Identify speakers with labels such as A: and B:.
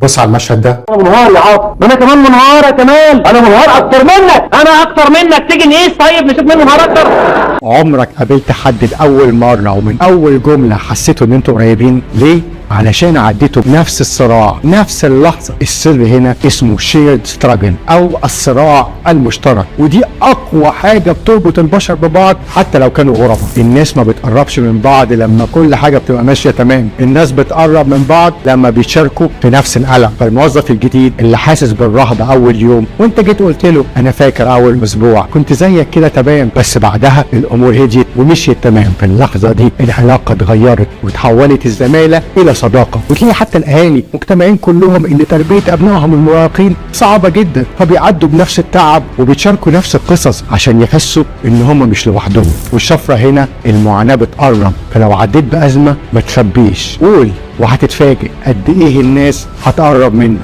A: بص على المشهد ده.
B: انا منهار يا عاطف، انا كمان منهار يا كمال، انا منهار اكتر منك، انا اكتر منك. تيجي نقيس طيب نشوف مين منهار اكتر.
A: عمرك قابلت حد اول مره ومن اول جمله حسيتوا ان انتوا قريبين؟ ليه؟ علشان عديتوا بنفس الصراع نفس اللحظه. السر هنا اسمه شيرد ستراجل او الصراع المشترك، ودي اقوى حاجه بتربط البشر ببعض حتى لو كانوا غرباء. الناس ما بتقربش من بعض لما كل حاجه بتبقى ماشيه تمام، الناس بتقرب من بعض لما بيشاركوا في نفس الالم. فالموظف الجديد اللي حاسس بالرهبه اول يوم وانت جيت قلت له انا فاكر اول اسبوع كنت زيك كده تمام، بس بعدها الامور هديت ومشيت تمام. في اللحظه دي العلاقه اتغيرت وتحولت الزماله الى صداقه. وتلاقي حتى الاهالي مجتمعين كلهم ان تربيه ابنائهم المراهقين صعبه جدا، فبيعدوا بنفس التعب وبيتشاركوا نفس القصص عشان يحسوا ان هم مش لوحدهم. والشفره هنا المعاناه بتقرب، فلو عديت بازمه ما تخبيش، قول وهتتفاجئ قد ايه الناس هتقرب منك.